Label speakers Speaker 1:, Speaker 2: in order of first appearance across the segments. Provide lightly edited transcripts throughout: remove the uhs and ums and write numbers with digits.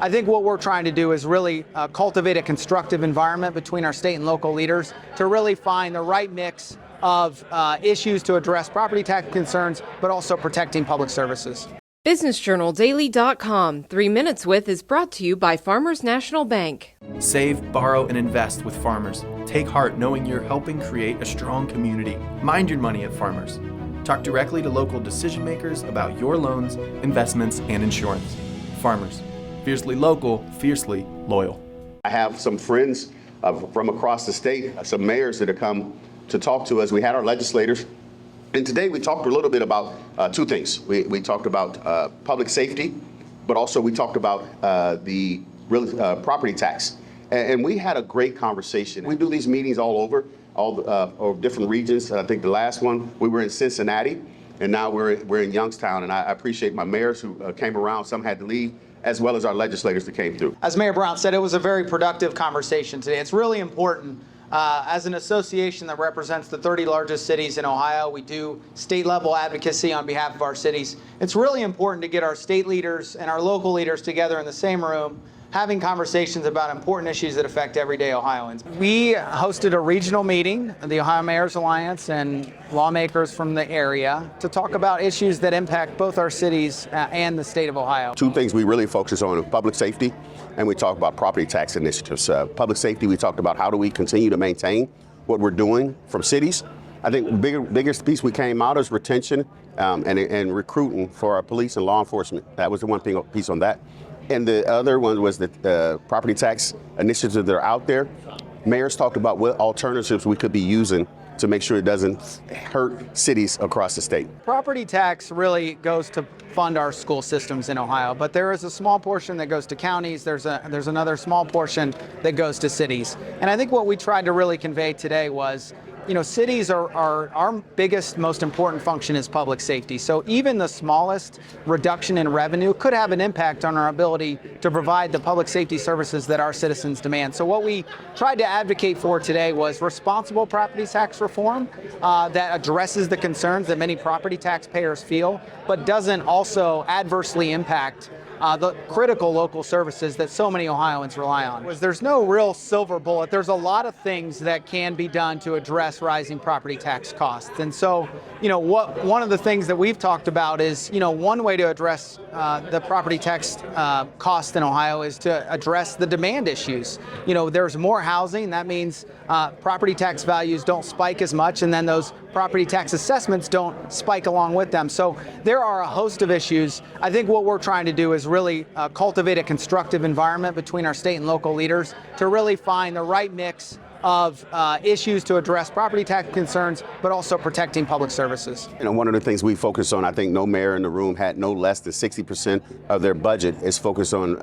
Speaker 1: I think what we're trying to do is really cultivate a constructive environment between our state and local leaders to really find the right mix of issues to address property tax concerns, but also protecting public services.
Speaker 2: BusinessJournalDaily.com 3 Minutes With is brought to you by Farmers National Bank.
Speaker 3: Save, borrow, and invest with Farmers. Take heart knowing you're helping create a strong community. Mind your money at Farmers. Talk directly to local decision makers about your loans, investments, and insurance. Farmers. Fiercely local, fiercely loyal.
Speaker 4: I have some friends from across the state, some mayors that have come to talk to us. We had our legislators. And today we talked a little bit about two things. We talked about public safety, but also we talked about the property tax. And we had a great conversation. We do these meetings all over different regions. I think the last one, we were in Cincinnati, and now we're in Youngstown. And I appreciate my mayors who came around. Some had to leave, as well as our legislators that came through.
Speaker 1: As Mayor Brown said, it was a very productive conversation today. It's really important. As an association that represents the 30 largest cities in Ohio, we do state-level advocacy on behalf of our cities. It's really important to get our state leaders and our local leaders together in the same room, having conversations about important issues that affect everyday Ohioans. We hosted a regional meeting, the Ohio Mayors Alliance and lawmakers from the area, to talk about issues that impact both our cities and the state of Ohio.
Speaker 4: Two things we really focus on: public safety, and we talk about property tax initiatives. Public safety, we talked about how do we continue to maintain what we're doing from cities. I think the biggest piece we came out is retention and recruiting for our police and law enforcement. That was the one piece on that. And the other one was the property tax initiatives that are out there. Mayors talked about what alternatives we could be using to make sure it doesn't hurt cities across the state.
Speaker 1: Property tax really goes to fund our school systems in Ohio, but there is a small portion that goes to counties. There's another small portion that goes to cities. And I think what we tried to really convey today was, cities are our biggest, most important function is public safety. So even the smallest reduction in revenue could have an impact on our ability to provide the public safety services that our citizens demand. So what we tried to advocate for today was responsible property tax reform that addresses the concerns that many property taxpayers feel, but doesn't also adversely impact the critical local services that so many Ohioans rely on. There's no real silver bullet. There's a lot of things that can be done to address rising property tax costs. And so, one of the things that we've talked about is, one way to address the property tax cost in Ohio is to address the demand issues. There's more housing. That means property tax values don't spike as much, and then those property tax assessments don't spike along with them. So there are a host of issues. I think what we're trying to do is really cultivate a constructive environment between our state and local leaders to really find the right mix of issues to address property tax concerns, but also protecting public services.
Speaker 4: One of the things we focus on, I think no mayor in the room had no less than 60% of their budget is focused on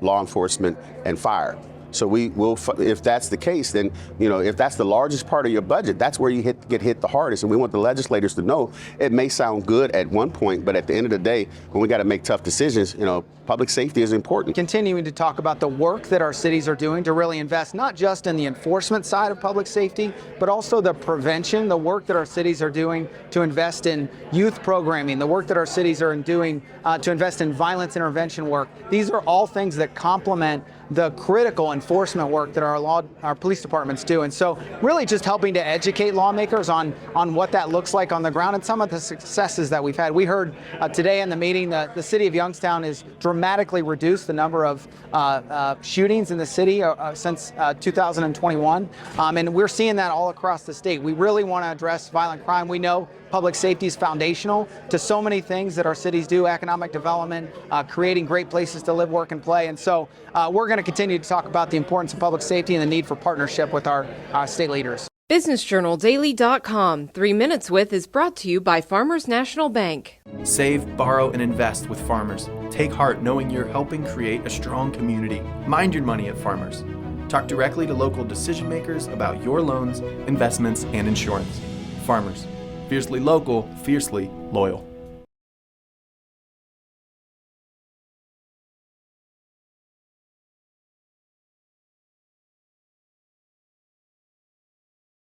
Speaker 4: law enforcement and fire. So we will, if that's the case, then, if that's the largest part of your budget, that's where you get hit the hardest. And we want the legislators to know it may sound good at one point, but at the end of the day, when we got to make tough decisions, public safety is important.
Speaker 1: Continuing to talk about the work that our cities are doing to really invest not just in the enforcement side of public safety, but also the prevention, the work that our cities are doing to invest in youth programming, the work that our cities are doing to invest in violence intervention work. These are all things that complement the critical enforcement work that our police departments do. And so really just helping to educate lawmakers on what that looks like on the ground and some of the successes that we've had. We heard today in the meeting that the city of Youngstown has dramatically reduced the number of shootings in the city since 2021. And we're seeing that all across the state. We really want to address violent crime. We know public safety is foundational to so many things that our cities do: economic development, creating great places to live, work, and play. And so we're going to continue to talk about the importance of public safety and the need for partnership with our state leaders.
Speaker 2: BusinessJournalDaily.com 3 Minutes With is brought to you by Farmers National Bank.
Speaker 3: Save, borrow, and invest with Farmers. Take heart knowing you're helping create a strong community. Mind your money at Farmers. Talk directly to local decision makers about your loans, investments, and insurance. Farmers. Fiercely local, fiercely loyal.